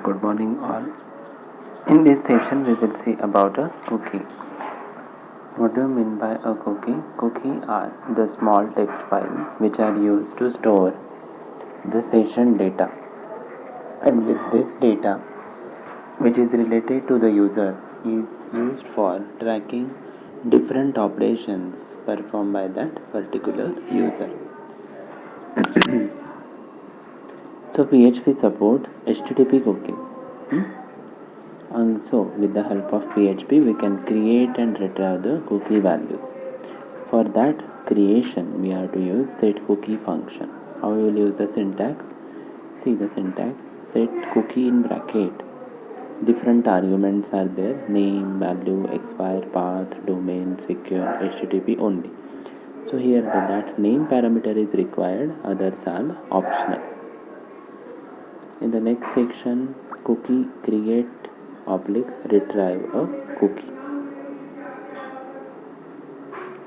Good morning all. In this session we will see about a cookie. What do you mean by a cookie? Cookie are the small text files which are used to store the session data, and with this data which is related to the user is used for tracking different operations performed by that particular user. So PHP support HTTP cookies. And so with the help of PHP we can create and retrieve the cookie values. For that creation we have to use set cookie function. How we will use the syntax? See the syntax: set cookie in bracket. Different arguments are there: name, value, expire, path, domain, secure, HTTP only. So here that name parameter is required, others are optional. In the next section, cookie create / retrieve a cookie.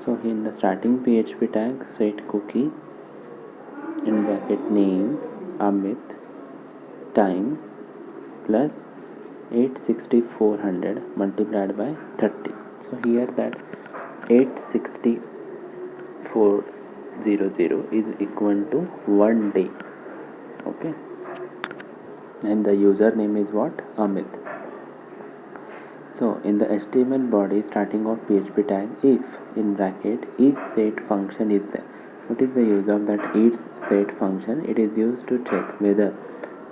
So in the starting PHP tag, set cookie in bracket name Amit, time plus 86400 multiplied by 30. So here that 86400 is equal to 1 day. Okay, and the username is what? Amit. So in the HTML body starting of PHP tag, if in bracket is set function is there. What is the use of that is set function? It is used to check whether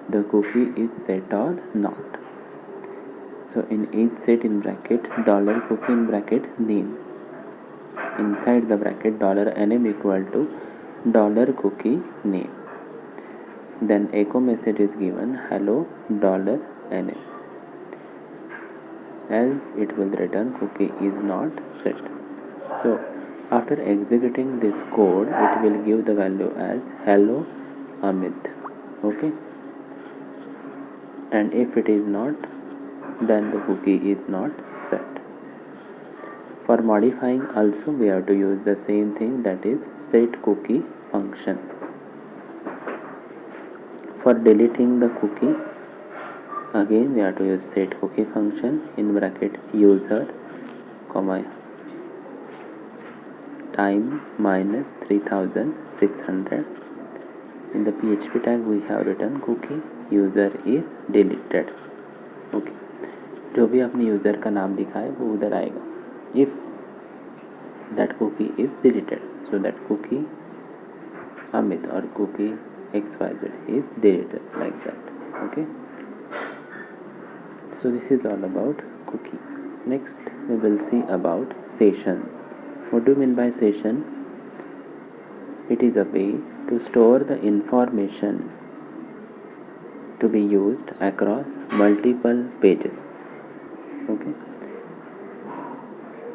the cookie is set or not. So in each set in bracket $cookie in bracket name, inside the bracket $nm equal to $cookie name. Then echo message is given hello $nm. Else it will return cookie is not set. So after executing this code it will give the value as hello Amit. Okay, and if it is not, then the cookie is not set. For modifying also we have to use the same thing, that is set cookie function. For deleting the cookie, again we have to use set cookie function in bracket user comma time minus 3600. In the PHP tag we have written cookie user is deleted. Okay, जो भी आपने user का नाम लिखा है वो उधर आएगा if that cookie is deleted. So that cookie Amit or cookie XYZ is deleted like that. Okay, so this is all about cookie. Next we will see about sessions. What do you mean by session? It is a way to store the information to be used across multiple pages. Okay,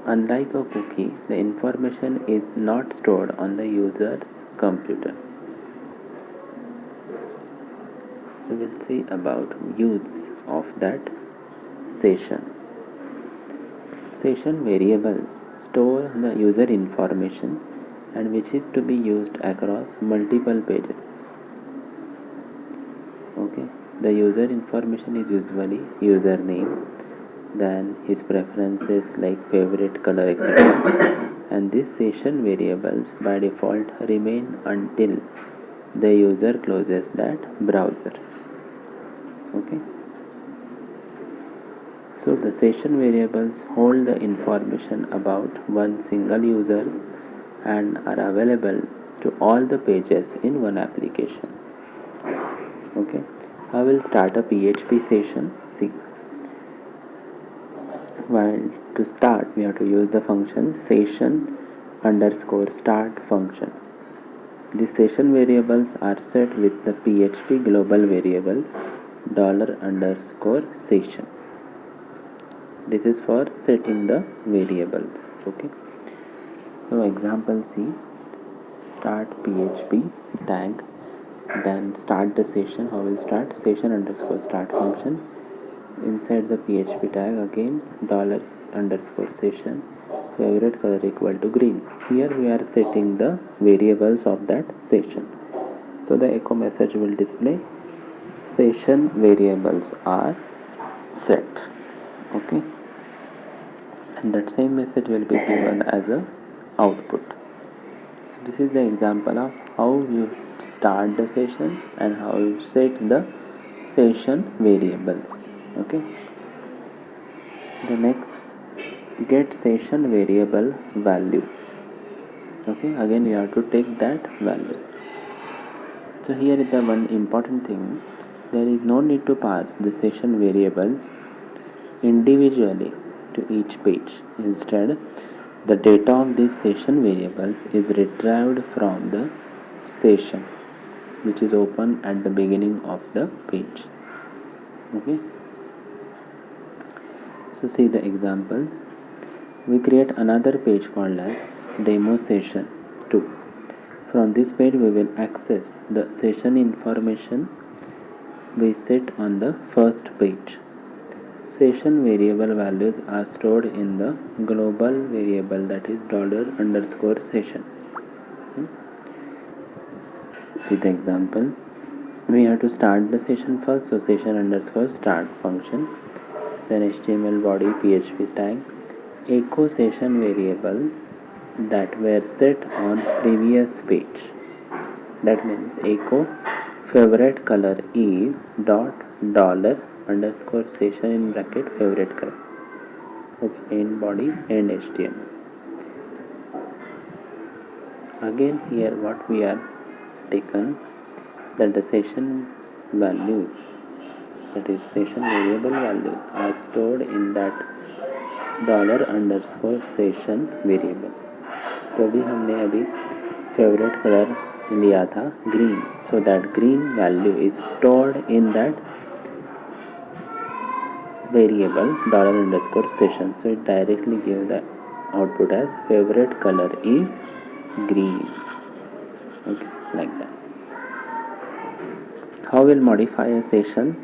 unlike a cookie, the information is not stored on the user's computer. We will see about use of that session. Session variables store the user information and which is to be used across multiple pages. Okay, the user information is usually username, then his preferences like favorite color, etc. And these session variables by default remain until the user closes that browser. Okay, so the session variables hold the information about one single user and are available to all the pages in one application. Okay, I will start a PHP session. See, while to start we have to use the function session_start function. The session variables are set with the PHP global variable $_session. This is for setting the variables. Okay, so example C, start PHP tag, then start the session. How will start? Session_start function. Inside the PHP tag again $_session, favorite color equal to green. Here we are setting the variables of that session. So the echo message will display session variables are set. Okay, and that same message will be given as a output. So this is the example of how you start the session and how you set the session variables. Okay, the next, get session variable values. Okay, again you have to take that values. So here is the one important thing, there is no need to pass the session variables individually to each page. Instead, the data of these session variables is retrieved from the session which is open at the beginning of the page. Okay, so see the example. We create another page called as demo session 2. From this page we will access the session information we set on the first page. Session variable values are stored in the global variable, that is $_session. See the example. We have to start the session first, so session_start function, then HTML body, PHP tag, echo session variable that were set on previous page. That means echo favorite color is $_session in bracket favorite color. Okay, end body and HTML. Again here what we are taken, that the session values, that is session variable values, are stored in that $_session variable. तो अभी हमने अभी favourite colour लिया था green, so that green value is stored in that variable $_session. So it directly gives the output as favorite color is green. Okay, like that. How we'll modify a session?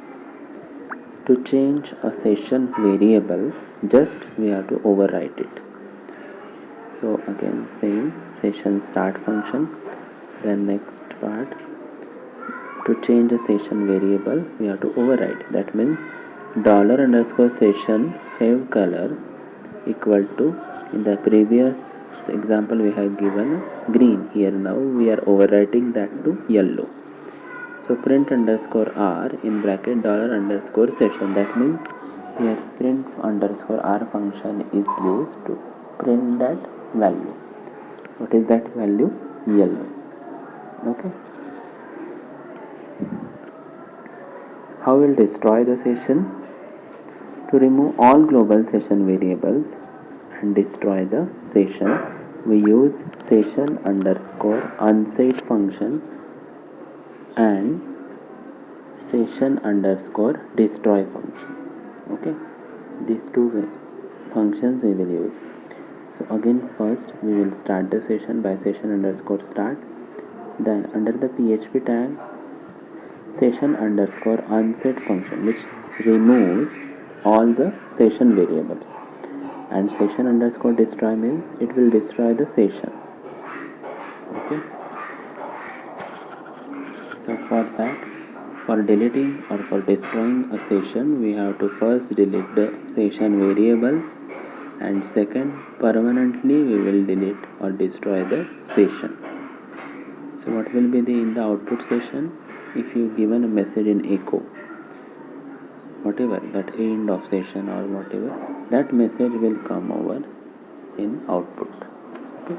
To change a session variable, just we have to overwrite it. So again same session start function, then next part, to change a session variable we have to overwrite. That means $_session fav color equal to, in the previous example we have given green, here now we are overwriting that to yellow. So print _r in bracket $_session, that means here print _r function is used to print that value. What is that value? Yellow. Okay, how we'll destroy the session? To remove all global session variables and destroy the session, we use session_unset function and session_destroy function. Okay, these two functions we will use. So again first we will start the session by session_start, then under the PHP tag session_unset function, which removes all the session variables, and session_destroy means it will destroy the session. Okay, so for that, for deleting or for destroying a session, we have to first delete the session variables, and second, permanently we will delete or destroy the session. So what will be in the output session? If you given a message in echo, whatever that end of session or whatever, that message will come over in output. Okay.